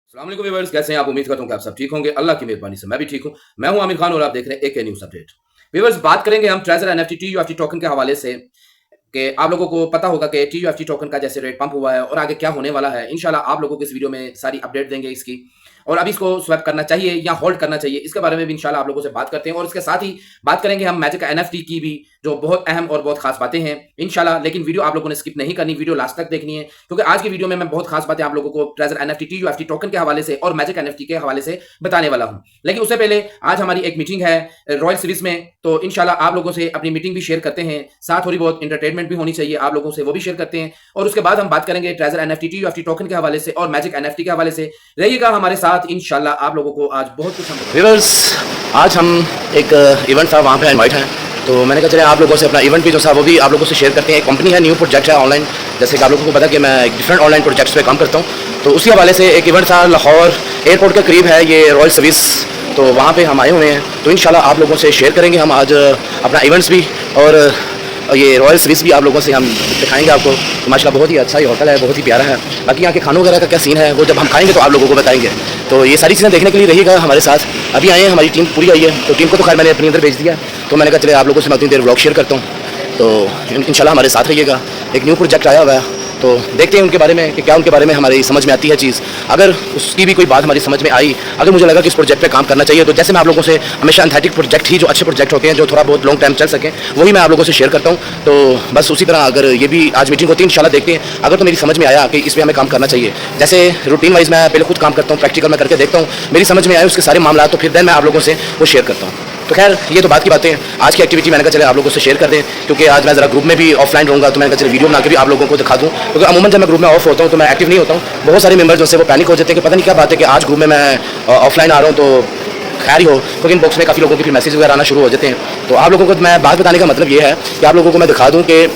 अस्सलाम वालेकुम व्यूअर्स, कैसे हैं आप? उम्मीद करता हूं कि आप सब ठीक होंगे। अल्लाह की मेहरबानी से मैं भी ठीक हूं। मैं हूं आमिर खान और आप देख रहे हैं एके न्यूज़ अपडेट। व्यूअर्स, बात करेंगे हम ट्रेजर एनएफटी टीयूएफटी टोकन के हवाले से कि आप लोगों को पता होगा कि टीयूएफटी टोकन का जैसे रेट पंप हुआ है और आगे क्या होने वाला है। इंशाल्लाह आप लोगों को इस वीडियो में सारी अपडेट देंगे इसकी, और अभी इसको स्वैप करना चाहिए या होल्ड करना चाहिए, इसके बारे में भी इंशाल्लाह आप लोगों से बात करते हैं। और इसके साथ ही बात करेंगे हम मैजिक एनएफटी की भी, जो बहुत अहम और बहुत खास बातें हैं इंशाल्लाह। लेकिन वीडियो आप लोगों ने स्किप नहीं करनी, वीडियो लास्ट तक देखनी है, क्योंकि आज की वीडियो में मैं बहुत खास बातें आप लोगों को ट्रेजर एनएफटी टीयूएफटी टोकन के हवाले से और मैजिक एनएफटी के हवाले से बताने वाला हूं। लेकिन उससे पहले आज हमारी एक मीटिंग है रॉयल सीरीज में, तो इंशाल्लाह आप लोगों से अपनी मीटिंग भी शेयर करते हैं, साथ थोड़ी बहुत इंटरटेनमेंट भी होनी चाहिए आप लोगों से, वो भी शेयर करते हैं। और उसके बाद हम बात करेंगे ट्रेजर एनएफटी टीयूएफटी टोकन के हवाले से और मैजिक एनएफटी के हवाले से। रहिएगा हमारे साथ, इंशाल्लाह आप लोगों को आज बहुत कुछ हम व्यूअर्स, आज हम एक इवेंट था वहाँ पे इनवाइट हैं, तो मैंने कहा चले आप लोगों से अपना इवेंट भी जो था वो भी आप लोगों से शेयर करते हैं। एक कंपनी है, न्यू प्रोजेक्ट है ऑनलाइन, जैसे कि आप लोगों को पता कि मैं एक डिफरेंट ऑनलाइन प्रोजेक्ट्स पे काम करता हूँ, तो उसी हवाले से एक इवेंट था लाहौर एयरपोर्ट के करीब है ये रॉयल सर्विस, तो वहाँ पे हम आए हुए हैं। तो इंशाल्लाह आप लोगों से शेयर करेंगे हम आज अपना इवेंट्स भी, और ये रॉयल सर्विस भी आप लोगों से हम दिखाएंगे आपको। तो माशाल्लाह बहुत ही अच्छा ये होटल है, बहुत ही प्यारा है। बाकी यहाँ के खानों वगैरह का क्या सीन है वो जब हम खाएंगे तो आप लोगों को बताएंगे। तो ये सारी चीज़ें देखने के लिए रहिएगा हमारे साथ। अभी आए हैं, हमारी टीम पूरी आई है, तो टीम को तो खैर मैंने अपनी अंदर भेज दिया, तो मैंने कहा चले आप लोगों से मैं उतनी देर व्लॉग शेयर करता हूँ। तो इंशाल्लाह हमारे साथ रहिएगा। एक न्यू प्रोजेक्ट आया हुआ है, तो देखते हैं उनके बारे में कि क्या उनके बारे में हमारी समझ में आती है चीज़। अगर उसकी भी कोई बात हमारी समझ में आई, अगर मुझे लगा कि इस प्रोजेक्ट पे काम करना चाहिए, तो जैसे मैं आप लोगों से हमेशा एंथेटिक प्रोजेक्ट ही, जो अच्छे प्रोजेक्ट होते हैं, जो थोड़ा बहुत लॉन्ग टाइम चल सकें, वही मैं आप लोगों से शेयर करता हूँ। तो बस उसी तरह अगर ये भी आज मीटिंग होती है, इंशाल्लाह देखते हैं। अगर तो मेरी समझ में आया कि इसमें हमें काम करना चाहिए, जैसे रूटीन वाइज मैं पहले खुद काम करता हूँ, प्रैक्टिकल मैं करके देखता हूँ, मेरी समझ में आए उसके सारे मामला, तो फिर देन मैं आप लोगों से वो शेयर करता हूँ। तो खैर ये तो बात की बातें हैं। आज की एक्टिविटी मैंने कहा चले आप लोगों से शेयर कर दें, क्योंकि आज मैं ज़रा ग्रुप में भी ऑफलाइन रहूँगा, तो मैंने कहा चले वीडियो बना के भी आप लोगों को दिखा दूँ, क्योंकि अमूमन जब मैं ग्रुप में ऑफ होता हूँ तो मैं एक्टिव नहीं होता हूँ। बहुत सारे मेंबर्स जो से वो पैनिक हो जाते हैं कि पता नहीं क्या बात है कि आज ग्रुप में मैं ऑफलाइन आ रहा हूँ, तो खैर ही हो, क्योंकि इनबॉक्स में काफ़ी लोगों के फिर मैसेज वगैरह आना शुरू हो जाते हैं। तो आप लोगों को मैं बात बताने का मतलब ये है कि आप लोगों को मैं दिखा दूँ कि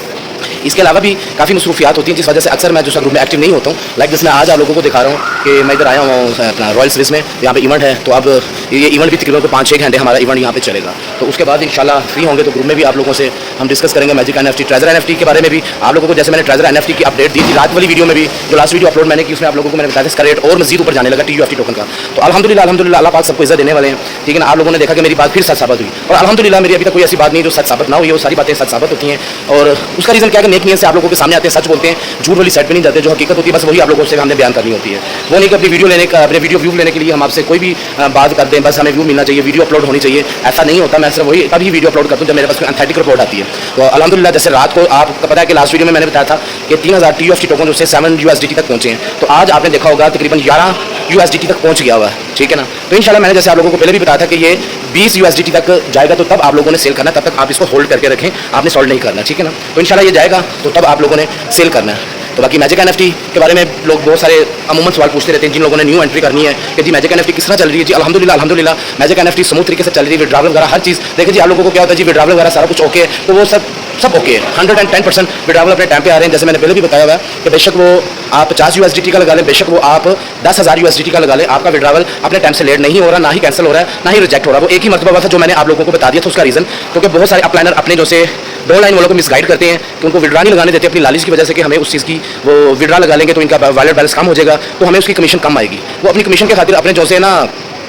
इसके अलावा भी काफ़ी मसरूफियात होती हैं, जिस वजह से अक्सर मैं दूसरा ग्रुप में एक्टिव नहीं होता हूँ। लाइक जिसमें आज आप लोगों को दिखा रहा हूँ कि मैं इधर आया हूँ अपना रॉयल सर्विस में, यहाँ पे इवेंट है, तो अब ये इवेंट भी तकरीबन 5-6 घंटे हमारा इवेंट यहाँ पे चलेगा। तो उसके बाद इंशाल्लाह फ्री होंगे तो ग्रुप में भी आप लोगों से हम डिस्कस करेंगे मैजिक एनएफटी, ट्रेजर एनएफटी के बारे में भी। आप लोगों को जैसे मैंने ट्रेजर एनएफटी की अपडेट दी थी रात वाली वीडियो में भी, जो लास्ट वीडियो अपलोड मैंने की, उसमें आप लोगों को मैंने बताया इसका रेट और मजीद ऊपर जाने लगा टीयूएफटी टोकन का। तो अल्हम्दुलिल्लाह अल्लाह पाक सबको इज्जत देने वाले हैं, ठीक है ना। आप लोगों ने देखा कि मेरी बात फिर सच साबित हुई, और अल्हम्दुलिल्लाह मेरी अभी तक कोई ऐसी बात नहीं जो सच साबित ना हुई, वो सारी बातें सच साबित होती हैं। और उसका रीज़न क्या है कि नेक नीयत से आप लोगों के सामने आते हैं, सच बोलते हैं, झूठ वाली साइड पे नहीं जाते, जो हकीकत होती है बस वही आप लोगों से हमने बयान करनी होती है। वो नहीं कि अपनी वीडियो लेने का, अपने वीडियो व्यू लेने के लिए हम आपसे कोई भी बात कर दें, बस हमें व्यू मिलना चाहिए, वीडियो अपलोड होनी चाहिए, ऐसा नहीं होता। मैं सिर्फ वही तभी वीडियो अपलोड करता हूँ जब मेरे पास कोई एंथेटिक रिपोर्ट आती है। तो अल्हम्दुलिल्लाह जैसे रात को आपको पता है कि लास्ट वीडियो में मैंने बताया था कि 3000 टीयूएफटी टोकन जो से 7 USDT तक पहुंचे हैं, तो आज आपने देखा होगा तकरीबन 11 USDT तक पहुंच गया हुआ है, ठीक है ना। तो इंशाल्लाह मैंने जैसे आप लोगों को पहले भी बताया था कि ये 20 USDT तक जाएगा, तो तब आप लोगों ने सेल करना, तब तक आप इसको होल्ड करके रखें, आपने सॉल्व नहीं करना, ठीक है ना। तो इंशाल्लाह ये जाएगा तो तब आप लोगों ने सेल करना है। तो बाकी मैजिक एनएफटी के बारे में लोग बहुत सारे अमूमन सवाल पूछते रहते हैं, जिन लोगों ने न्यू एंट्री करनी है कि जी मैजिक एनएफटी किस तरह चल रही है। जी अल्हम्दुलिल्लाह मैजिक एनएफटी स्मूथ तरीके से चल रही है, विड्रॉवल वगैरह हर चीज़। देखिए जी आप लोगों को क्या होता है जी, विड्रॉवल वगैरह सारा कुछ ओके है, तो वो सब ओके है, 110% विड्रॉवल अपने टाइम पे आ रहे हैं। जैसे मैंने पहले भी बताया हुआ है कि बेशक वो आप 50 USDT का लगा लें, बेशक वो आप 10,000 USDT का लगा लें, आपका विड्रॉवल अपने टाइम से लेट नहीं हो रहा, ना ही कैंसिल हो रहा है, ना ही रिजेक्ट हो रहा है। वो एक ही मरतबा हुआ था जो मैंने आप लोगों को बता दिया था उसका रीज़न, क्योंकि बहुत सारे अपलाइनर अपने जो से डो लाइन वालों को मिसगाइड करते हैं कि उनको विड्रा नहीं लगाने देते अपनी लालच की वजह से कि हमें उस चीज़ की वो विड्रा लगा लेंगे तो इनका वैलेट बैलेंस कम हो जाएगा, तो हमें उसकी कमीशन कम आएगी। वो अपनी कमीशन के खातिर अपने जो से ना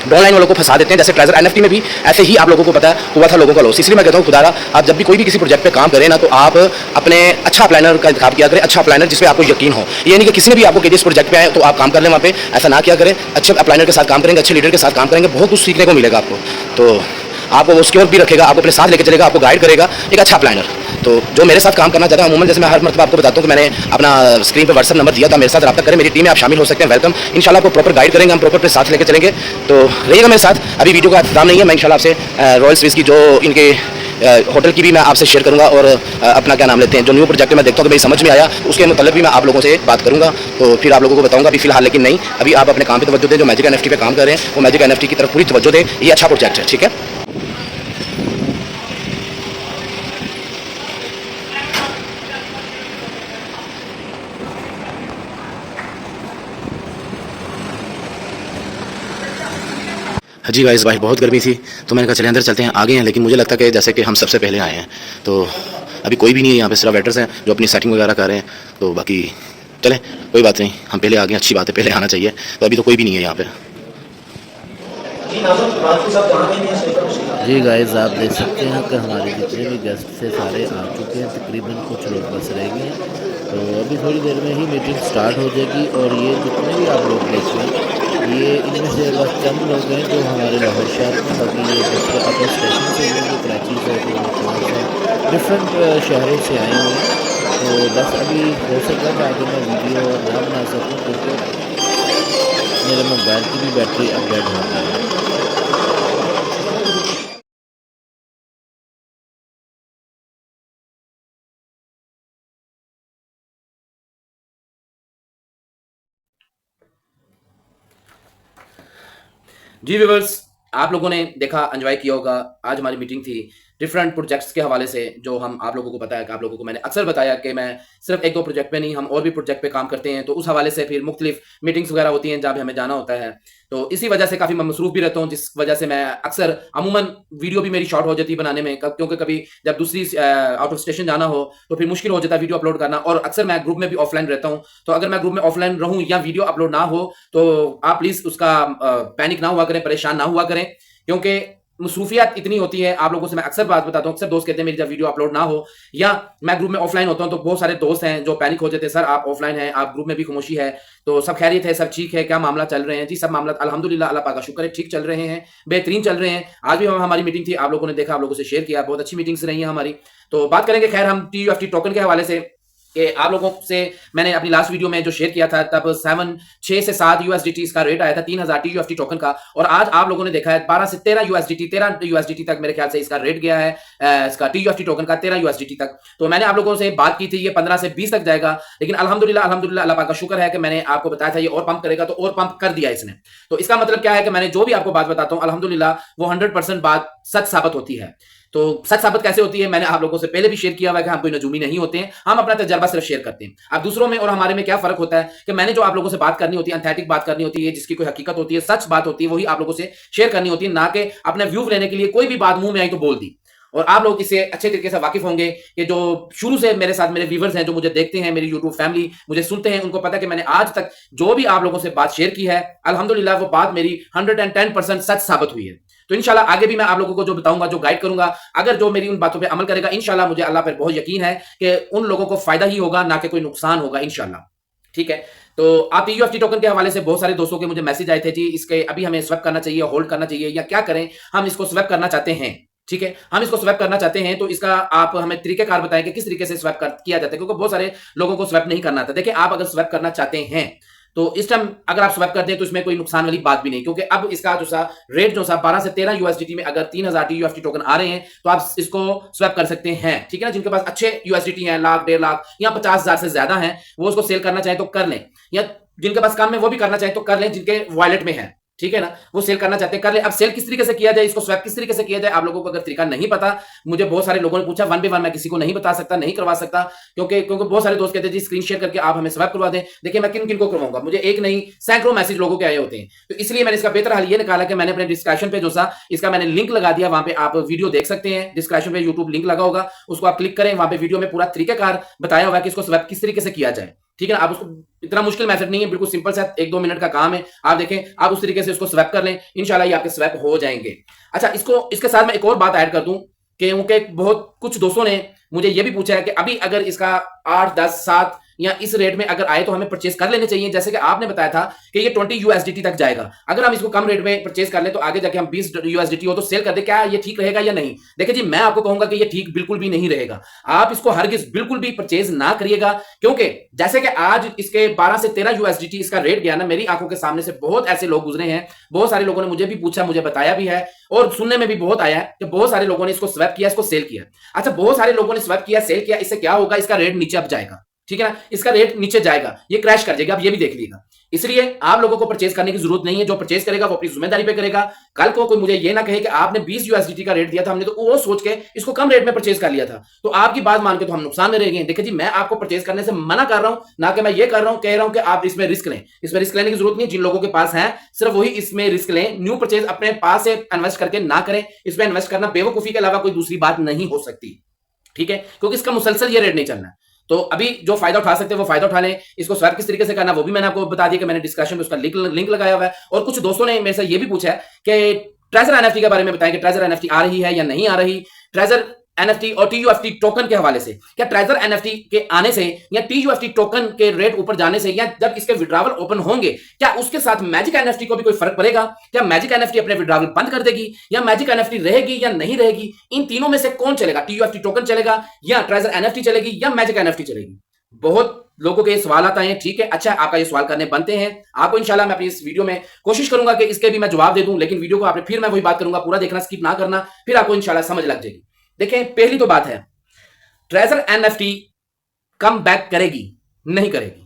ऑनलाइन वालों को फंसा देते हैं। जैसे ट्रेजर एनएफटी में भी ऐसे ही आप लोगों को पता है हुआ था लोगों का लॉस। इसलिए मैं कहता हूँ खुदारा आप जब भी कोई भी किसी प्रोजेक्ट पे काम करें ना, तो आप अपने अच्छा प्लानर का इंतखाब किया करें, अच्छा प्लानर जिसपे आपको यकीन हो। ये नहीं कि किसी ने भी आपको कि इस प्रोजेक्ट पे आए तो आप काम कर लें, वहाँ पे ऐसा ना किया करें। अच्छे प्लानर के साथ काम करेंगे, अच्छे लीडर के साथ काम करेंगे, बहुत कुछ सीखने को मिलेगा आपको। तो आपको वो सिक्योर भी रखेगा, आपको अपने साथ लेकर चलेगा, आपको गाइड करेगा, एक अच्छा प्लानर। तो जो मेरे साथ काम करना चाहता है, अमूमन जैसे मैं हर मरतबा आपको बताता हूँ कि मैंने अपना स्क्रीन पे व्हाट्सअप नंबर दिया था, मेरे साथ रब्ता करें, मेरी टीम में आप शामिल हो सकते हैं, वेलकम। इंशाल्लाह आपको प्रॉपर गाइड करेंगे, हम प्रॉपर अपने साथ लेकर चलेंगे। तो रहिएगा मेरे साथ। अभी वीडियो का इंतजाम नहीं है, मैं इंशाल्लाह आपसे रॉयल सर्विस की जो इनके होटल की भी मैं आपसे शेयर करूँगा, और अपना क्या नाम लेते हैं जो न्यू प्रोजेक्ट मैं देखता हूँ कि मेरी समझ में आया, उसके मतलब भी मैं आप लोगों से बात करूँगा, तो फिर आप लोगों को बताऊँगा। अभी फिलहाल लेकिन नहीं, अभी आप अपने काम पे तवज्जो दें, जो मैजिक एनएफटी पे काम कर रहे हैं वो मैजिक एनएफटी की तरफ पूरी तवज्जो दें। ये अच्छा प्रोजेक्ट है, ठीक है। जी गाइस, भाई बहुत गर्मी थी, तो मैंने कहा चले अंदर चलते हैं। आगे हैं, लेकिन मुझे लगता है कि जैसे कि हम सबसे पहले आए हैं, तो अभी कोई भी नहीं है यहाँ पे, सिर्फ वेटर्स हैं जो अपनी सेटिंग वगैरह कर रहे हैं। तो बाकी चलें कोई बात नहीं, हम पहले आ गए, अच्छी बात है, पहले आना चाहिए। तो अभी तो कोई भी नहीं है यहाँ पे। जी गाइस, आप देख सकते हैं कि हमारे जितने भी गेस्ट थे सारे आ चुके हैं, तकरीबन कुछ लोग बस रह गए हैं। तो अभी थोड़ी देर में ही मीटिंग स्टार्ट हो जाएगी। और ये जितने भी आप लोग देख रहे हैं, ये इनमें से बस चंद लोग हैं जो हमारे लाहौर शहर में, बाकी ये दूसरे अदर स्टेशन से हैं, जो कराची से, डिफरेंट शहरों से आए हुए हैं। तो बस अभी हो सकता है कि आगे मैं वीडियो ना बना सकूँ, क्योंकि मेरे मोबाइल की भी बैटरी अपडेट हो गई है। जी व्यूवर्स, आप लोगों ने देखा, एंजॉय किया होगा। आज हमारी मीटिंग थी डिफरेंट प्रोजेक्ट्स के हवाले से, जो हम आप लोगों को बताया कि आप लोगों को मैंने अक्सर बताया कि मैं सिर्फ एक दो प्रोजेक्ट पे नहीं, हम और भी प्रोजेक्ट पे काम करते हैं। तो उस हवाले से फिर मुख्तलिफ मीटिंग्स वगैरह होती हैं जहाँ भी हमें जाना होता है। तो इसी वजह से काफ़ी मैं मसरूफ भी रहता हूँ, जिस वजह से मैं अक्सर अमूमन वीडियो भी मेरी शॉर्ट हो जाती है बनाने में, क्योंकि कभी जब दूसरी आउट ऑफ स्टेशन जाना हो तो फिर मुश्किल हो जाता है वीडियो अपलोड करना। और अक्सर मैं ग्रुप में भी ऑफलाइन रहता हूँ, तो अगर मैं ग्रुप में ऑफलाइन रहूँ या वीडियो अपलोड ना हो तो आप प्लीज़ उसका पैनिक ना हुआ करें, परेशान ना हुआ करें, क्योंकि मसरूफियत इतनी होती है। आप लोगों से मैं अक्सर बात बताता हूँ, अक्सर दोस्त कहते हैं मेरी जब वीडियो अपलोड ना हो या मैं ग्रुप में ऑफलाइन होता हूँ तो बहुत सारे दोस्त हैं जो पैनिक हो जाते हैं, सर आप ऑफलाइन हैं, आप ग्रुप में भी खामोशी है, तो सब खैरियत है, सब ठीक है, क्या मामला चल रहे हैं? जी सब मामला अल्हम्दुलिल्लाह, अल्लाह पाक का शुक्र है, ठीक चल रहे हैं, बेहतरीन चल रहे हैं। आज भी हमारी मीटिंग थी, आप लोगों ने देखा, आप लोगों से शेयर किया, बहुत अच्छी मीटिंग्स रही हैं हमारी। तो बात करेंगे खैर हम TUFT टोकन के हवाले से, कि आप लोगों से मैंने अपनी लास्ट वीडियो में जो शेयर किया था, तब 6 से 7 USDT इसका रेट आया था, 3000 TUFT टोकन का। और आज आप लोगों ने देखा है 12 से 13 USDT, 13 USDT तक मेरे ख्याल से इसका रेट गया है, इसका TUFT टोकन का 13 USDT तक। तो मैंने आप लोगों से बात की थी ये 15 से 20 तक जाएगा, लेकिन अल्हम्दुलिल्लाह अल्हम्दुलिल्लाह अल्लाह पाक का शुक्र है कि मैंने आपको बताया था ये और पंप करेगा, तो और पंप कर दिया इसने। तो इसका मतलब क्या है कि मैंने जो भी आपको बात बताता हूँ अल्हम्दुलिल्लाह वो 100% बात सच साबित होती है। तो सच साबित कैसे होती है, मैंने आप लोगों से पहले भी शेयर किया हुआ है कि हम कोई नजूमी नहीं होते हैं, हम अपना तजर्बा सिर्फ शेयर करते हैं। अब दूसरों में और हमारे में क्या फर्क होता है कि मैंने जो आप लोगों से बात करनी होती है, एंथेटिक बात करनी होती है, जिसकी कोई हकीकत होती है, सच बात होती है, वही आप लोगों से शेयर करनी होती है, ना कि अपने व्यू लेने के लिए कोई भी बात मुंह में आई तो बोल दी। और आप लोग इससे अच्छे तरीके से वाकिफ होंगे कि जो शुरू से मेरे साथ मेरे व्यूवर्स हैं, जो मुझे देखते हैं, मेरी यूट्यूब फैमिली मुझे सुनते हैं, उनको पता है कि मैंने आज तक जो भी आप लोगों से बात शेयर की है, अल्हम्दुलिल्लाह वो बात मेरी 110% सच साबित हुई है। तो इंशाल्लाह आगे भी मैं आप लोगों को जो बताऊंगा, जो गाइड करूंगा, अगर जो मेरी उन बातों पे अमल करेगा, इंशाल्लाह मुझे अल्लाह पर बहुत यकीन है कि उन लोगों को फायदा ही होगा, ना कि कोई नुकसान होगा इंशाल्लाह। ठीक है, तो आप TUFT टोकन के हवाले से बहुत सारे दोस्तों के मुझे मैसेज आए थे, जी इसके अभी हमें स्वैप करना चाहिए, होल्ड करना चाहिए, या क्या करें, हम इसको स्वैप करना चाहते हैं। ठीक है, हम इसको स्वैप करना चाहते हैं, तो इसका आप हमें तरीकेकार बताएं कि किस तरीके से स्वैप किया जाता है, क्योंकि बहुत सारे लोगों को स्वैप नहीं करना आता। देखिए, आप अगर स्वैप करना चाहते हैं तो इस टाइम अगर आप स्वैप करते हैं तो इसमें कोई नुकसान वाली बात भी नहीं, क्योंकि अब इसका जो सा रेट जो सा 12 से 13 USDT में अगर 3000 TUFT टोकन आ रहे हैं तो आप इसको स्वैप कर सकते हैं। ठीक है ना, जिनके पास अच्छे USDT हैं, लाख 1.5 लाख या 50,000 से ज्यादा हैं, वो उसको सेल करना चाहे तो कर लें, या जिनके पास काम में वो भी करना चाहे तो कर लें, जिनके वॉलेट में है। ठीक है ना, वो सेल करना चाहते हैं कर ले। अब सेल किस तरीके से किया जाए, इसको स्वैप किस तरीके से किया जाए, आप लोगों को अगर तरीका नहीं पता, मुझे बहुत सारे लोगों ने पूछा, 1 by 1 मैं किसी को नहीं बता सकता, नहीं करवा सकता, क्योंकि बहुत सारे दोस्त कहते हैं जी स्क्रीन शेयर करके आप हमें स्वैप करवा दें। देखिए मैं किन किन को करवाऊंगा, मुझे एक नहीं सैकड़ों मैसेज लोगों के आए होते हैं। तो इसलिए मैंने इसका बेहतर हल ये निकाला कि मैंने अपने डिस्क्रिप्शन पे जो सा इसका मैंने लिंक लगा दिया, वहां पे आप वीडियो देख सकते हैं। डिस्क्रिप्शन पे यूट्यूब लिंक लगा होगा, उसको आप क्लिक करें, वहां पे वीडियो में पूरा तरीकाकार बताया हुआ है कि इसको स्वैप किस तरीके से किया जाए। ठीक है ना, आप उसको, इतना मुश्किल मेथड नहीं है, बिल्कुल सिंपल सा 1-2 मिनट का काम है। आप देखें, आप उस तरीके से उसको स्वैप कर लें, इंशाल्लाह ये आपके स्वैप हो जाएंगे। अच्छा, इसके साथ मैं एक और बात ऐड कर दूं कि उनके बहुत कुछ दोस्तों ने मुझे ये भी पूछा है कि अभी अगर इसका 8, 10, 7 या इस रेट में अगर आए तो हमें परचेज कर लेने चाहिए। जैसे कि आपने बताया था कि ये 20 USDT तक जाएगा, अगर हम इसको कम रेट में परचेज कर लें तो आगे जाके हम 20 USDT हो तो सेल कर दे, क्या ये ठीक रहेगा या नहीं? देखिए जी, मैं आपको कहूंगा कि ये ठीक बिल्कुल भी नहीं रहेगा। आप इसको हरगिज बिल्कुल भी परचेज ना करिएगा, क्योंकि जैसे कि आज इसके 12 से 13 USDT इसका रेट गया ना, मेरी आंखों के सामने से बहुत ऐसे लोग गुजरे हैं, बहुत सारे लोगों ने मुझे भी पूछा, मुझे बताया भी है, और सुनने में भी बहुत आया है कि बहुत सारे लोगों ने इसको स्वैप किया, इसको सेल किया। अच्छा, बहुत सारे लोगों ने स्वैप किया, सेल किया, इससे क्या होगा, इसका रेट नीचे अब जाएगा। ठीक है ना, इसका रेट नीचे जाएगा, ये क्रैश कर जाएगा, आप ये भी देख लीजिएगा। इसलिए आप लोगों को परचेज करने की जरूरत नहीं है, जो परचेज करेगा वो अपनी जिम्मेदारी पे करेगा। कल को कोई मुझे ये ना कहे कि आपने 20 USDT का रेट दिया था, हमने तो वो सोच के इसको कम रेट में परचेज कर लिया था, तो आपकी बात मान के तो हम नुकसान में रह गए। देखिए जी, मैं आपको परचेज करने से मना कर रहा हूं, ना कि मैं ये कर रहा हूं, कह रहा हूं कि आप इसमें रिस्क लें। इसमें रिस्क लेने की जरूरत नहीं है, जिन लोगों के पास है सिर्फ वही इसमें रिस्क लें। न्यू परचेज अपने पास से इन्वेस्ट करके ना करें, इसमें इन्वेस्ट करना बेवकूफी के अलावा कोई दूसरी बात नहीं हो सकती। ठीक है, क्योंकि इसका मुसलसल ये रेट नहीं चलना है। तो अभी जो फायदा उठा सकते हैं वो फायदा उठा लें। इसको स्वैप किस तरीके से करना वो भी मैंने आपको बता दिया कि मैंने डिस्कशन में उसका लिंक लगाया हुआ है। और कुछ दोस्तों ने मेरे से ये भी पूछा है कि ट्रेजर एनएफटी के बारे में बताएं कि ट्रेजर एनएफटी आ रही है या नहीं आ रही। ट्रेजर एनएफटी और टीयूएफटी टोकन के हवाले से, क्या ट्रेजर एनएफटी के आने से या टीयूएफटी टोकन के रेट ऊपर जाने से या जब इसके विड्रॉवल ओपन होंगे, क्या उसके साथ मैजिक एनएफटी को भी कोई फर्क पड़ेगा? क्या मैजिक एनएफटी अपने विड्रॉवल बंद कर देगी या मैजिक एनएफटी रहेगी या नहीं रहेगी? इन तीनों में से कौन चलेगा? टीयूएफटी टोकन चलेगा या ट्रेजर एनएफटी चलेगी या मैजिक एनएफटी चलेगी? बहुत लोगों के सवाल आते हैं, ठीक है, अच्छा आपका ये सवाल करने बनते हैं। आपको इंशाल्लाह मैं अपनी इस वीडियो में कोशिश करूंगा कि इसके भी मैं जवाब दे दूं, लेकिन वीडियो को आपने फिर मैं वही बात करूंगा, पूरा देखना, स्किप ना करना, फिर आपको इंशाल्लाह समझ लग जाएगी। देखें, पहली तो बात है, ट्रेजर एनएफटी कम बैक करेगी नहीं करेगी?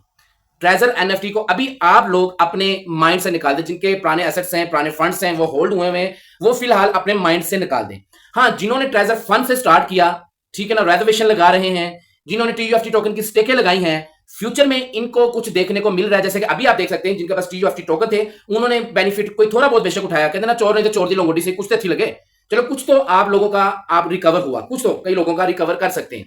ट्रेजर एनएफटी को अभी आप लोग अपने माइंड से निकाल दें। जिनके पुराने एसेट्स हैं, पुराने फंड्स हैं, वो होल्ड हुए हैं, वो फिलहाल अपने माइंड से निकाल दें। हाँ, जिन्होंने ट्रेजर फंड से स्टार्ट किया, ठीक है ना, रिजर्वेशन लगा रहे हैं, जिन्होंने टीयूएफटी टोकन की स्टेकें लगाई हैं, फ्यूचर में इनको कुछ देखने को मिल रहा है। जैसे कि अभी आप देख सकते हैं, जिनके पास टीयूएफटी टोकन थे उन्होंने बेनिफिट कोई थोड़ा बहुत बेशक उठाया, कहते ना चोर नहीं तो चोर दी लोंगोटी से, कुछ तो थी लगे, चलो कुछ तो आप लोगों का आप रिकवर हुआ, कुछ तो कई लोगों का रिकवर कर सकते हैं,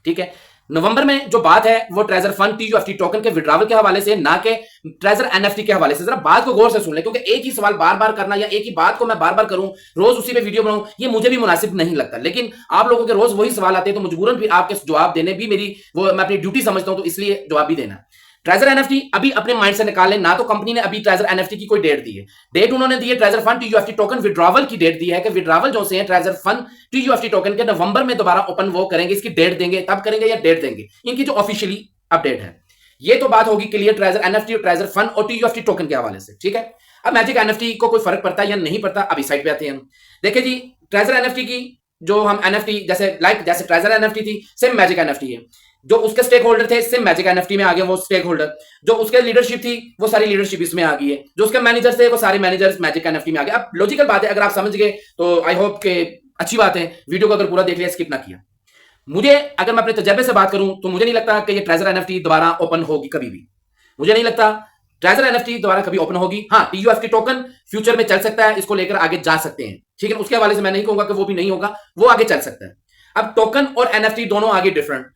ठीक है। नवंबर में जो बात है वो ट्रेजर फंड टीयूएफटी टोकन के विड्रॉवल के हवाले से, ना के ट्रेजर एनएफटी के हवाले से। जरा बात को गौर से सुन ले, क्योंकि एक ही सवाल बार बार करना या एक ही बात को मैं बार बार करूं, रोज उसी पे वीडियो बनाऊं, ये मुझे भी मुनासिब नहीं लगता। लेकिन आप लोगों के रोज वही सवाल आते हैं, तो मजबूरन भी आपके जवाब देने भी मेरी वो मैं अपनी ड्यूटी समझता हूं, तो इसलिए जवाब भी देना। ट्रेजर एनएफटी अभी अपने माइंड से निकाल लें। ना तो कंपनी ने अभी ट्रेजर एनएफटी की कोई डेट दी है, डेट उन्होंने दी है ट्रेजर फंड टीयूएफटी टोकन विड्रॉवल की डेट दी है कि विड्रॉवल जो से हैं ट्रेजर फंड टीयूएफटी टोकन के नवंबर में दोबारा ओपन वो करेंगे, इसकी डेट देंगे, तब करेंगे या डेट देंगे, इनकी जो ऑफिशियली अपडेट है। ये तो बात होगी क्लियर ट्रेजर एनएफटी और ट्रेजर फंड और टीयूएफटी टोकन के हवाले से, ठीक है। अब मैजिक एनएफटी को कोई फर्क पड़ता है या नहीं पड़ता, अभी साइड पे आते हैं हम। देखिए जी, ट्रेजर एनएफटी की जो हम एनएफटी जैसे ट्रेजर एनएफटी थी, सेम मैजिक एनएफटी है। जो उसके स्टेक होल्डर थे, सेम मैजिक एनएफटी में आ गए वो स्टेक होल्डर। जो उसके लीडरशिप थी, वो सारी लीडरशिप इसमें आ गई है। जो उसके मैनेजर्स थे, वो सारे मैनेजर्स मैजिक एनएफटी में आ गए। अब लॉजिकल बात है, अगर आप समझ गए तो आई होप के अच्छी बात है। वीडियो को अगर पूरा देख लिया, स्किप ना किया। मुझे अगर मैं अपने तजर्बे से बात करूं तो मुझे नहीं लगता कि ये ट्रेजर एनएफटी दोबारा ओपन होगी कभी भी। मुझे नहीं लगता ट्रेजर एनएफटी दोबारा कभी ओपन होगी। हाँ, टीयूएफटी टोकन फ्यूचर में चल सकता है, इसको लेकर आगे जा सकते हैं, ठीक है। उसके हवाले से मैं नहीं कहूंगा कि वो भी नहीं होगा, वो आगे चल सकता है। अब टोकन और एनएफटी दोनों आगे डिफरेंट,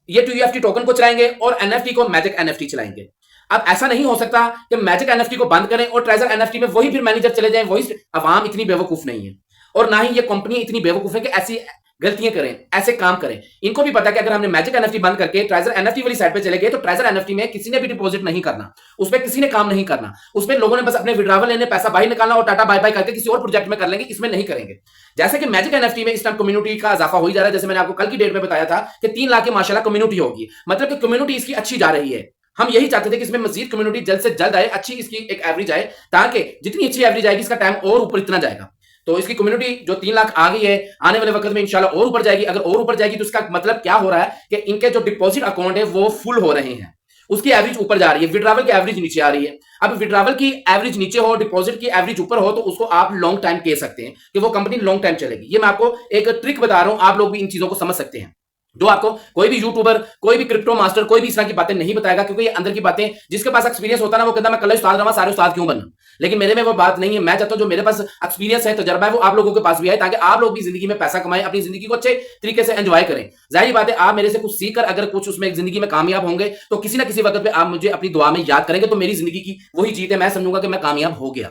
ये टीयूएफटी टोकन को चलाएंगे और एनएफटी को मैजिक एनएफटी चलाएंगे। अब ऐसा नहीं हो सकता कि मैजिक एनएफटी को बंद करें और ट्रेजर एनएफटी में वही फिर मैनेजर चले जाएं, वही। अवाम इतनी बेवकूफ नहीं है और ना ही ये कंपनी इतनी बेवकूफ है कि ऐसी गलतियां करें, ऐसे काम करें। इनको भी पता है कि अगर हमने मैजिक एनएफटी बंद करके ट्रेजर एनएफटी वाली साइड पे चले गए तो ट्रेजर एनएफटी में किसी ने भी डिपॉजिट नहीं करना, उस पर किसी ने काम नहीं करना, उस पर लोगों ने बस अपने विड्रॉवल लेने, पैसा बाहर निकालना और टाटा बाय बाय करके किसी और प्रोजेक्ट में कर लेंगे, इसमें नहीं करेंगे। जैसे कि मैजिक एनएफटी में इस टाइम कम्युनिटी का इजाफा हो ही जा रहा है। जैसे मैंने आपको कल की डेट में बताया था कि 3 लाख की माशाल्लाह कम्युनिटी होगी, मतलब कि कम्युनिटी इसकी अच्छी जा रही है। हम यही चाहते थे कि इसमें मजीद कम्युनिटी जल्द से जल्द आए, अच्छी इसकी एक एवरेज आए, ताकि जितनी अच्छी एवरेज आएगी इसका टाइम और ऊपर इतना जाएगा। तो इसकी कम्युनिटी जो 3 लाख आ गई है, आने वाले वक्त में इंशाल्लाह और ऊपर जाएगी। अगर और ऊपर जाएगी तो इसका मतलब क्या हो रहा है कि इनके जो डिपॉजिट अकाउंट है वो फुल हो रहे हैं, उसकी एवरेज ऊपर जा रही है, विड्रॉवल की एवरेज नीचे आ रही है। अब विड्रॉवल की एवरेज नीचे हो, डिपॉजिट की एवरेज ऊपर हो, तो उसको आप लॉन्ग टाइम कह सकते हैं कि वो कंपनी लॉन्ग टाइम चलेगी। ये मैं आपको एक ट्रिक बता रहा हूं, आप लोग भी इन चीजों को समझ सकते हैं। जो आपको कोई भी यूट्यूबर, कोई भी क्रिप्टो मास्टर, कोई भी इस तरह की बातें नहीं बताएगा, क्योंकि ये अंदर की बातें, जिसके पास एक्सपीरियंस होता है ना, वो कहता है मैं कल उस्ताद रहा, सारे उस्ताद क्यों बनना। लेकिन मेरे में वो बात नहीं है। मैं चाहता हूं जो मेरे पास एक्सपीरियंस है, तजर्बा है, वो आप लोगों के पास भी आए, ताकि आप लोग भी जिंदगी में पैसा कमाएं, अपनी जिंदगी को अच्छे तरीके से एंजॉय करें। जाहिर बात है, आप मेरे से कुछ सीखकर अगर कुछ उसमें जिंदगी में कामयाब होंगे तो किसी ना किसी वक्त पे आप मुझे अपनी दुआ में याद करेंगे, तो मेरी जिंदगी की वही जीत है। मैं समझूंगा कि मैं कामयाब हो गया,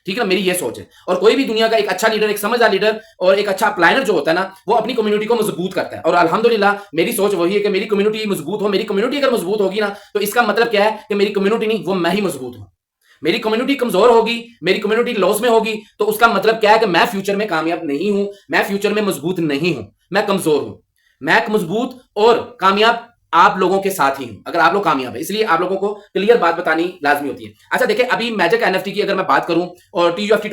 ठीक है ना। मेरी ये सोच है। और कोई भी दुनिया का एक अच्छा लीडर, एक समझदार लीडर और एक अच्छा प्लानर जो होता है ना, वो अपनी कम्युनिटी को मजबूत करता है। और अल्हम्दुलिल्लाह मेरी सोच वही है कि मेरी कम्युनिटी मजबूत हो। मेरी कम्युनिटी अगर मजबूत होगी ना, तो इसका मतलब क्या है कि मेरी कम्युनिटी नहीं, वो मैं ही मजबूत हूं। मेरी कम्युनिटी कमजोर होगी, मेरी कम्युनिटी लॉस में होगी, तो उसका मतलब क्या है कि मैं फ्यूचर में कामयाब नहीं हूं, मैं फ्यूचर में मजबूत नहीं हूं, मैं कमजोर हूं। मैं मजबूत और कामयाब आप लोगों के साथ ही हूं, अगर आप लोग कामयाब है। इसलिए आप लोगों को क्लियर बात बतानी लाजमी होती है। अच्छा देखिए, अभी मैजिक एनएफटी की अगर मैं बात करूं और टीयूएफटी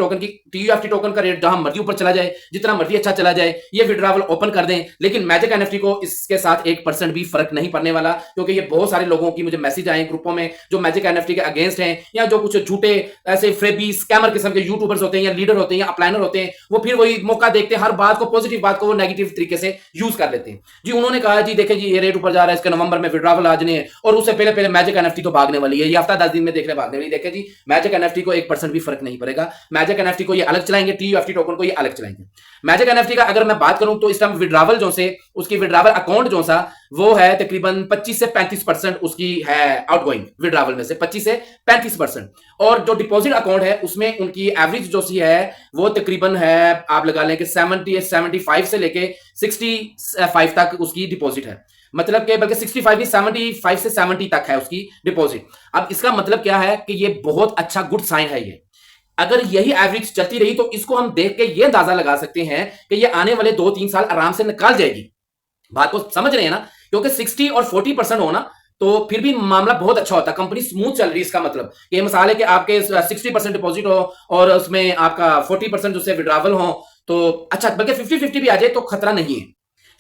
टोकन का रेट जहां मर्जी ऊपर चला जाए, जितना मर्जी अच्छा चला जाए, ये विड्रॉवल ओपन कर दें, लेकिन मैजिक एनएफटी को इसके साथ 1% भी फर्क नहीं पड़ने वाला। क्योंकि ये बहुत सारे लोगों की मुझे मैसेज आए ग्रुपों में जो मैजिक एनएफटी के अगेंस्ट हैं, या जो कुछ झूठे ऐसे फ्रेबी स्कैमर किस्म के यूट्यूबर्स होते हैं, या लीडर होते हैं, या अपलाइनर होते हैं, वो फिर वही मौका देखते हैं, हर बात को, पॉजिटिव बात को वो नेगेटिव तरीके से यूज कर लेते हैं। जी उन्होंने कहा जी देखें जी ये रेट ऊपर जा रहा है, अगस्त के नवंबर में विड्रॉवल आ जाने हैं और उससे पहले पहले मैजिक एनएफटी तो भागने वाली है, ये हफ्ता 10 दिन में देखने भागने वाली। देखे जी मैजिक एनएफटी को 1% भी फर्क नहीं पड़ेगा। मैजिक एनएफटी को ये अलग चलाएंगे, टीयूएफटी टोकन को ये अलग चलाएंगे। मैजिक एनएफटी का अगर मैं बात करूं तो इस टाइम विड्रॉवल जो से उसकी विड्रॉवल अकाउंट जो सा वो है तकरीबन 25 से 35% उसकी है आउटगोइंग विड्रॉवल में से 25 से 35%, और जो डिपॉजिट अकाउंट है उसमें उनकी एवरेज जो सी है वो तकरीबन है आप लगा लें कि 75 से लेके 65 तक उसकी डिपॉजिट है, मतलब कि बल्कि 75 से 70 तक है उसकी डिपॉजिट। अब इसका मतलब क्या है कि ये बहुत अच्छा गुड साइन है। ये अगर यही एवरेज चलती रही तो इसको हम देख के ये अंदाजा लगा सकते हैं कि ये आने वाले 2-3 साल आराम से निकाल जाएगी। बात को समझ रहे हैं ना, क्योंकि 60 और 40% होना तो फिर भी मामला बहुत अच्छा होता है, कंपनी स्मूथ चल रही है। इसका मतलब ये मिसाल है कि आपके 60% डिपॉजिट हो और उसमें आपका 40% उससे विड्रॉवल हो तो अच्छा, बल्कि 50-50 भी आ जाए तो खतरा नहीं है।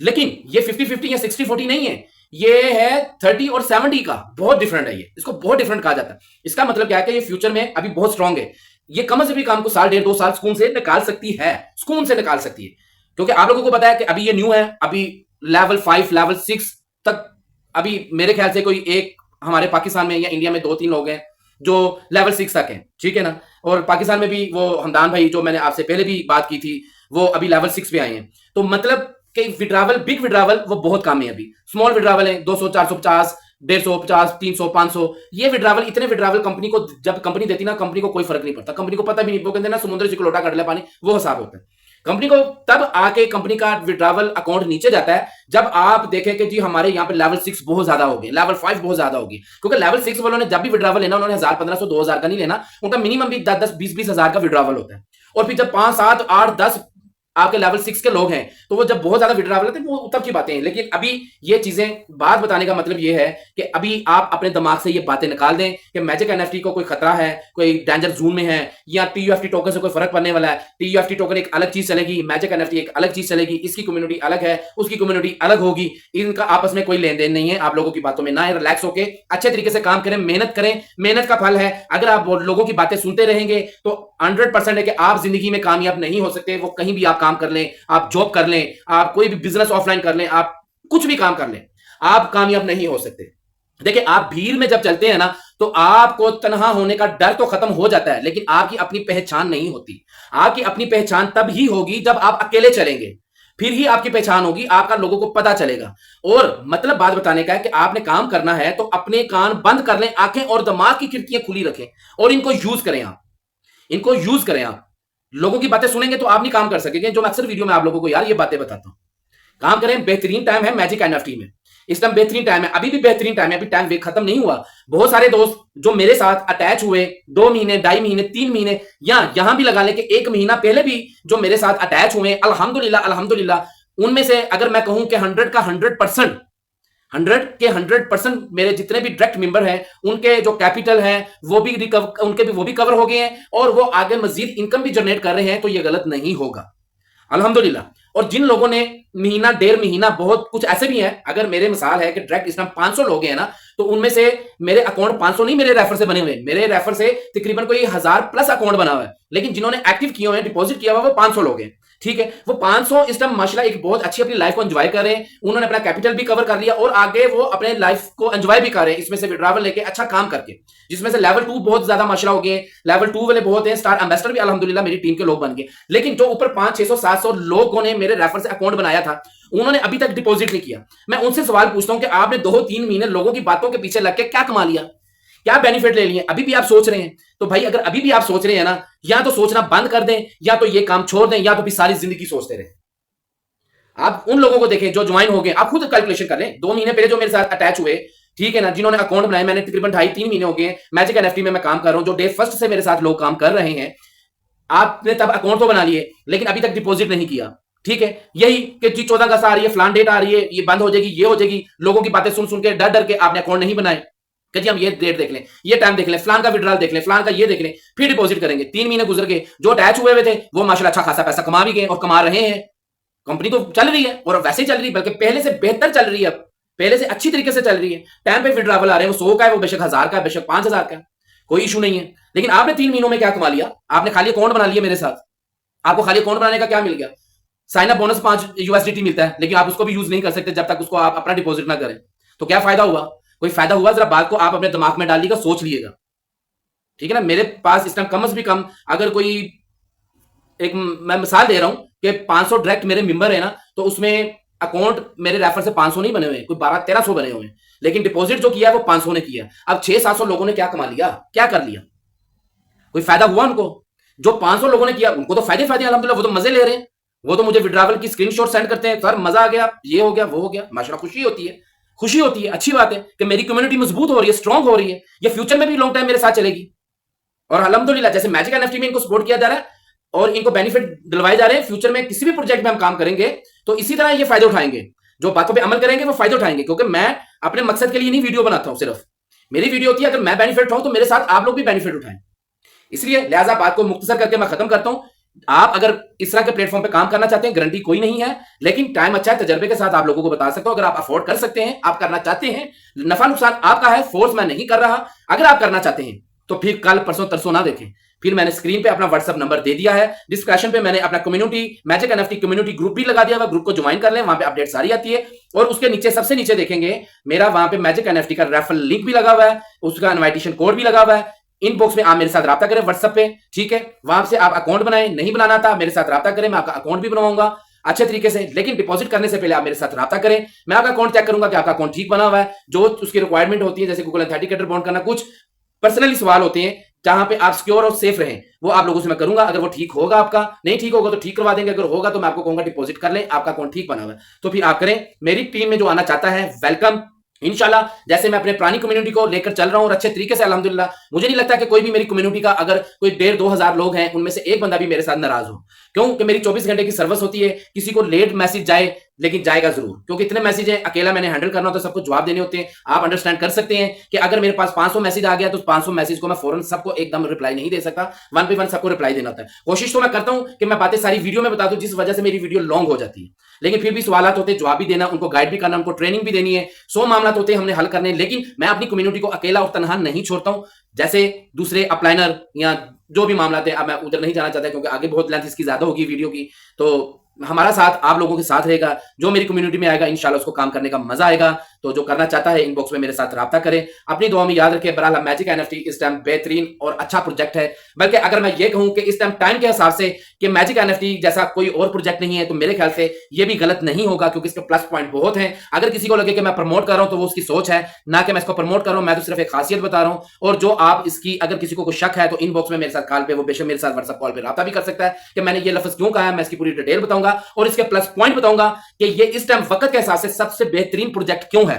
लेकिन ये 50-50 या 60-40 नहीं है, ये है 30 और 70 का, बहुत डिफरेंट है। ये इसको बहुत डिफरेंट कहा जाता है। इसका मतलब क्या है कि ये फ्यूचर में अभी बहुत स्ट्रांग है, ये कम से भी काम को साल 1.5-2 साल सुकून से निकाल सकती है, सुकून से निकाल सकती है। क्योंकि आप लोगों को पता है कि अभी ये न्यू है, अभी लेवल 5 लेवल 6 तक अभी मेरे ख्याल से कोई एक हमारे पाकिस्तान में या इंडिया में 2-3 लोग हैं जो लेवल 6 तक हैं, ठीक है ना। और पाकिस्तान में भी वो हमदान भाई जो मैंने आपसे पहले भी बात की थी वो अभी लेवल 6 पे आए हैं। तो मतलब कि विड्रॉवल, बिग विड्रॉवल वो बहुत कम है। अभी स्मॉल विड्रॉवल है 200 450 150 300 500, ये विड्रॉवल, इतने विड्रॉवल कंपनी को जब कंपनी देती ना, कंपनी को कोई फर्क नहीं पड़ता, कंपनी को पता भी नहीं, वो कहते हैं ना समुद्र से लोटा कर ले पानी, वो हिसाब होता है। कंपनी को तब आके कंपनी का विड्रॉवल अकाउंट नीचे जाता है जब आप देखें कि जी हमारे यहाँ पे लेवल 6 बहुत ज्यादा हो गए, लेवल 5 बहुत ज्यादा होगी। क्योंकि लेवल 6 वालों ने जब भी विड्रॉवल लेना उन्होंने 1000 1500 2000 का नहीं लेना, उनका मिनिमम भी 10 10 20 20 हजार का विड्रॉवल होता है। और फिर जब 5 7 8 10 आपके लेवल 6 के लोग हैं तो वो जब बहुत ज्यादा विड्रॉवल लेते हैं वो तब की बातें हैं। लेकिन अभी ये चीजें बात बताने का मतलब ये है कि अभी आप अपने दिमाग से ये बातें निकाल दें कि मैजिक एनएफटी को कोई खतरा है, कोई डेंजर जोन में है, या टीयूएफटी टोकन से कोई फर्क पड़ने वाला है। टीयूएफटी टोकन एक अलग चीज चलेगी, मैजिक एनएफटी एक अलग चीज चलेगी, इसकी कम्युनिटी अलग है, उसकी कम्युनिटी अलग होगी, इनका आपस में कोई लेन देन नहीं है। आप लोगों की बातों में ना रिलैक्स होकर अच्छे तरीके से काम करें, मेहनत करें, मेहनत का फल है। अगर आप लोगों की बातें सुनते रहेंगे तो 100% है कि आप जिंदगी में कामयाब नहीं हो सकते। वो कहीं भी आप काम कर लें, आप जॉब कर लें, आप कोई भी बिजनेस ऑफलाइन कर लें, आप कुछ भी काम कर लें, आप कामयाब नहीं हो सकते। देखिए आप भीड़ में जब चलते हैं ना तो आपको तन्हा होने का डर तो खत्म हो जाता है, लेकिन आपकी अपनी पहचान नहीं होती। आपकी अपनी पहचान तब ही होगी जब आप अकेले चलेंगे, फिर ही आपकी पहचान होगी, आपका लोगों को पता चलेगा। और मतलब बात बताने का है कि आपने काम करना है तो अपने कान बंद कर लें, आंखें और दिमाग की खिड़कियां खुली रखें और इनको यूज करें। आप इनको यूज करें। आप लोगों की बातें सुनेंगे तो आप नहीं काम कर सकेंगे, जो मैं अक्सर वीडियो में आप लोगों को यार ये बातें बताता हूं। काम करें, बेहतरीन टाइम है मैजिक एनएफटी में, इस टाइम बेहतरीन टाइम है, अभी भी बेहतरीन टाइम है, अभी टाइम खत्म नहीं हुआ। बहुत सारे दोस्त जो मेरे साथ अटैच हुए 2 महीने 2.5 महीने 3 महीने या यहां भी लगा लें कि 1 महीना पहले भी जो मेरे साथ अटैच हुए, अल्हम्दुलिल्लाह अल्हम्दुलिल्लाह, उनमें से अगर मैं कहूं कि 100 का 100% 100% मेरे जितने भी डायरेक्ट मेंबर हैं उनके जो कैपिटल है वो भी उनके भी वो भी कवर हो गए हैं और वो आगे मजीद इनकम भी जनरेट कर रहे हैं, तो ये गलत नहीं होगा अल्हम्दुलिल्लाह। और जिन लोगों ने महीना 1.5 महीना, बहुत कुछ ऐसे भी हैं, अगर मेरे मिसाल है कि डायरेक्ट इस टाइम 500 लोग हैं ना, तो उनमें से मेरे अकाउंट 500 नहीं मेरे रेफर से बने हुए, मेरे रेफर से तकरीबन कोई 1000 प्लस अकाउंट बना हुआ है, लेकिन जिन्होंने एक्टिव किए हुए हैं, डिपॉजिट किया हुआ वो 500 लोग हैं। ठीक है, वो 500 इस टाइम माशाल्लाह एक बहुत अच्छी अपनी लाइफ को एंजॉय कर रहे हैं, उन्होंने अपना कैपिटल भी कवर कर लिया और आगे वो अपने लाइफ को एंजॉय भी कर रहे हैं, इसमें से विड्रॉवल लेके अच्छा काम करके, जिसमें से लेवल 2 बहुत ज्यादा माशाल्लाह हो गए, लेवल 2 वाले बहुत हैं, स्टार एम्बेसडर भी अल्हम्दुलिल्लाह मेरी टीम के लोग बन गए। लेकिन जो ऊपर 500 600 700 लोगों ने मेरे रेफर से अकाउंट बनाया था, उन्होंने अभी तक डिपॉजिट नहीं किया। मैं उनसे सवाल पूछता हूं कि आपने 2-3 महीने लोगों की बातों के पीछे लग के क्या कमा लिया, क्या बेनिफिट ले लिए? अभी भी आप सोच रहे हैं? तो भाई अगर अभी भी आप सोच रहे हैं ना, या तो सोचना बंद कर दें, या तो ये काम छोड़ दें, या तो भी सारी जिंदगी सोचते रहे। आप उन लोगों को देखें जो ज्वाइन हो गए, आप खुद कैलकुलेशन कर लें। 2 महीने पहले जो मेरे साथ अटैच हुए, ठीक है ना, जिन्होंने अकाउंट बनाए, मैंने तकरीबन 2.5-3 महीने हो गए मैजिक एनएफटी में मैं काम कर रहा हूं, जो डे फर्स्ट से मेरे साथ लोग काम कर रहे हैं, आपने तब अकाउंट तो बना लिए लेकिन अभी तक डिपॉजिट नहीं किया। ठीक है, यही कि जी 14 अगस्त आ रही है, फलान डेट आ रही है, ये बंद हो जाएगी, ये हो जाएगी, लोगों की बातें सुन सुन के डर डर के आपने अकाउंट नहीं बनाए कि जी हम ये डेट देख लें, ये टाइम देख लें, फलान का विड्रॉल देख लें, फलान का ये देख लें, फिर डिपॉजिट करेंगे। 3 महीने गुजर गए, जो अटैच हुए हुए थे वो माशाल्लाह अच्छा खासा पैसा कमा भी गए और कमा रहे हैं। कंपनी तो चल रही है और वैसे ही चल रही है, बल्कि पहले से बेहतर चल रही है, अब पहले से अच्छी तरीके से चल रही है। टाइम पे विड्रॉवल आ रहे हैं, वो 100 का है, वो बेशक 1000 का है, बेशक 5000 का है, कोई इशू नहीं है। लेकिन आपने 3 महीनों में क्या कमा लिया? आपने खाली अकाउंट बना लिया मेरे साथ। आपको खाली अकाउंट बनाने का क्या मिल गया? साइन अप बोनस 5 USDT मिलता है, लेकिन आप उसको भी यूज नहीं कर सकते जब तक उसको आप अपना डिपॉजिट ना करें। तो क्या फायदा हुआ? कोई फायदा हुआ? जरा बात को आप अपने दिमाग में डालिएगा, सोच लीजिएगा, ठीक है ना। मेरे पास इस टाइम कम से भी कम, अगर कोई एक मैं मिसाल दे रहा हूं कि 500 डायरेक्ट मेरे मेंबर है ना, तो उसमें अकाउंट मेरे रेफर से 500 नहीं बने हुए, कोई 1200-1300 बने हुए हैं, लेकिन डिपॉजिट जो किया है वो 500 ने किया। अब 600-700 लोगों ने क्या कमा लिया, क्या कर लिया? कोई फायदा हुआ उनको? जो 500 लोगों ने किया उनको तो फायदे फायदे अल्हम्दुलिल्लाह, वो तो मजे ले रहे हैं, वो तो मुझे विड्रावल की स्क्रीनशॉट सेंड करते हैं, सर मजा आ गया, ये हो गया, वो हो गया, माशाल्लाह खुशी होती है, खुशी होती है, अच्छी बात है कि मेरी कम्युनिटी मजबूत हो रही है, स्ट्रांग हो रही है, ये फ्यूचर में भी लॉन्ग टाइम मेरे साथ चलेगी। और अल्हम्दुलिल्लाह जैसे मैजिक एनएफटी में इनको सपोर्ट किया जा रहा है और इनको बेनिफिट दिलवाए जा रहे हैं, फ्यूचर में किसी भी प्रोजेक्ट में हम काम करेंगे तो इसी तरह ये फायदे उठाएंगे, जो बातों पे अमल करेंगे वो फायदे उठाएंगे, क्योंकि मैं अपने मकसद के लिए नहीं वीडियो बनाता हूं, सिर्फ मेरी वीडियो होती है अगर मैं बेनिफिट उठाऊं तो मेरे साथ आप लोग भी बेनिफिट उठाएं। इसलिए लिहाजा बात को मुख्तसर करके मैं खत्म करता हूं। आप अगर इस तरह के प्लेटफॉर्म पे काम करना चाहते हैं, गारंटी कोई नहीं है, लेकिन टाइम अच्छा है, तजर्बे के साथ आप लोगों को बता सकता हूं। अगर आप अफोर्ड कर सकते हैं, आप करना चाहते हैं, नफा नुकसान आपका है, फोर्स मैं नहीं कर रहा। अगर आप करना चाहते हैं तो फिर कल परसों तरसों ना देखें, फिर मैंने स्क्रीन पे अपना व्हाट्सएप नंबर दे दिया है, डिस्क्रिप्शन पे मैंने अपना community magic NFT community group भी लगा दिया हुआ, ग्रुप को ज्वाइन कर लें, वहां पे अपडेट सारी आती है। और उसके नीचे सबसे नीचे देखेंगे मेरा वहां पे मैजिक एनएफटी का रेफरल लिंक भी लगा हुआ है, उसका इनविटेशन कोड भी लगा हुआ है। इनबॉक्स में आप मेरे साथ रब्ता करें व्हाट्सएप पे, ठीक है, वहां से आप अकाउंट बनाएं, नहीं बनाना था मेरे साथ रब्ता करें, मैं आपका अकाउंट भी बनवाऊंगा अच्छे तरीके से, लेकिन डिपॉजिट करने से पहले आप मेरे साथ रब्ता करें, मैं आपका अकाउंट चेक करूंगा कि आपका अकाउंट ठीक बना हुआ है, जो उसकी रिक्वायरमेंट होती है जैसे गूगल ऑथेंटिकेटर बॉन्ड करना, कुछ पर्सनली सवाल होते हैं जहां पे आप सिक्योर और सेफ रहें, वो आप लोगों से मैं करूंगा। अगर वो ठीक होगा, आपका नहीं ठीक होगा तो ठीक करवा देंगे, अगर होगा तो मैं आपको कहूंगा डिपॉजिट कर लें, आपका अकाउंट ठीक बना हुआ है तो फिर आप करें। मेरी टीम में जो आना चाहता है वेलकम, इंशाल्लाह जैसे मैं अपने पुरानी कम्युनिटी को लेकर चल रहा हूं और अच्छे तरीके से अल्हम्दुलिल्लाह, मुझे नहीं लगता कि कोई भी मेरी कम्युनिटी का अगर कोई 1,500-2,000 लोग हैं उनमें से एक बंदा भी मेरे साथ नाराज हो, क्योंकि मेरी 24 घंटे की सर्विस होती है। किसी को लेट मैसेज जाए लेकिन जाएगा जरूर, क्योंकि इतने मैसेज हैं, अकेला मैंने हैंडल करना होता है, सबको जवाब देने होते हैं। आप अंडरस्टैंड कर सकते हैं कि अगर मेरे पास 500 मैसेज आ गया तो 500 मैसेज को मैं फौरन सबको एकदम रिप्लाई नहीं दे सकता, वन बाय वन सबको रिप्लाई देना होता है। कोशिश तो मैं करता हूं कि मैं बातें सारी वीडियो में बता दूं, जिस वजह से मेरी वीडियो लॉन्ग हो जाती है, लेकिन फिर भी सवाल होते हैं, जवाब भी देना, उनको गाइड भी करना, उनको ट्रेनिंग भी देनी है, 100 मामला होते हैं हमने हल करने, लेकिन मैं अपनी कम्युनिटी को अकेला और तनहा नहीं छोड़ता हूं। जैसे दूसरे अपलाइनर या जो भी मामला थे, अब मैं उधर नहीं जाना चाहता क्योंकि आगे बहुत लेंथ इसकी ज्यादा होगी वीडियो की, तो हमारा साथ आप लोगों के साथ रहेगा। जो मेरी कम्युनिटी में आएगा इंशाल्लाह उसको काम करने का मजा आएगा। तो जो करना चाहता है इनबॉक्स में मेरे साथ राब्ता करें, अपनी दुआ में याद रखें। बहरहाल मैजिक एनएफटी इस टाइम बेहतरीन और अच्छा प्रोजेक्ट है, बल्कि अगर मैं ये कहूं कि इस टाइम के हिसाब से कि मैजिक एनएफटी जैसा कोई और प्रोजेक्ट नहीं है, तो मेरे ख्याल से ये भी गलत नहीं होगा, क्योंकि इसके प्लस पॉइंट बहुत हैं। अगर किसी को लगे कि मैं प्रमोट कर रहा हूं तो वो उसकी सोच है, ना कि मैं इसको प्रमोट कर रहा हूं, मैं तो सिर्फ एक खासियत बता रहा हूं। और जो आप इसकी अगर किसी को कोई शक है तो इनबॉक्स में मेरे साथ कॉल पे, वो बेशक मेरे साथ व्हाट्सएप कॉल पे राब्ता भी कर सकता है कि मैंने ये लफ्ज क्यों कहा है, मैं इसकी पूरी डिटेल बताऊंगा और इसके प्लस पॉइंट बताऊंगा कि ये इस टाइम वक्त के हिसाब से सबसे बेहतरीन प्रोजेक्ट क्यों है।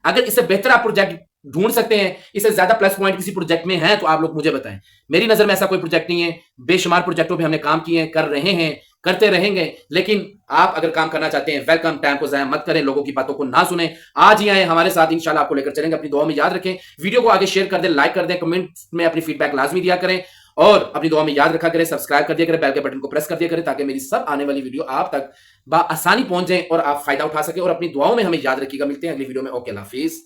अगर इससे बेहतर आप प्रोजेक्ट ढूंढ सकते हैं, इससे ज्यादा प्लस पॉइंट किसी प्रोजेक्ट में है तो आप लोग मुझे बताएं। मेरी नजर में ऐसा कोई प्रोजेक्ट नहीं है, बेशुमार प्रोजेक्टों पे हमने काम किए हैं, कर रहे हैं, करते रहेंगे, लेकिन आप अगर काम करना चाहते हैं वेलकम, टाइम को जाया मत करें, लोगों की बातों को ना सुने, आज ही आए हमारे साथ, इंशाल्लाह आपको लेकर चलेंगे। अपनी दुआ में याद रखें, वीडियो को आगे शेयर कर दें, लाइक कर दें, कमेंट में अपनी फीडबैक लाजमी दिया करें और अपनी दुआ में याद रखा करें, सब्सक्राइब कर दिया करें, बेल के बटन को प्रेस कर दिया करें, ताकि मेरी सब आने वाली वीडियो आप तक आसानी पहुंच जाए और आप फायदा उठा सकें। और अपनी दुआओं में हमें याद रखिएगा। मिलते हैं अगली वीडियो में। ओके, अल्लाह हाफिज।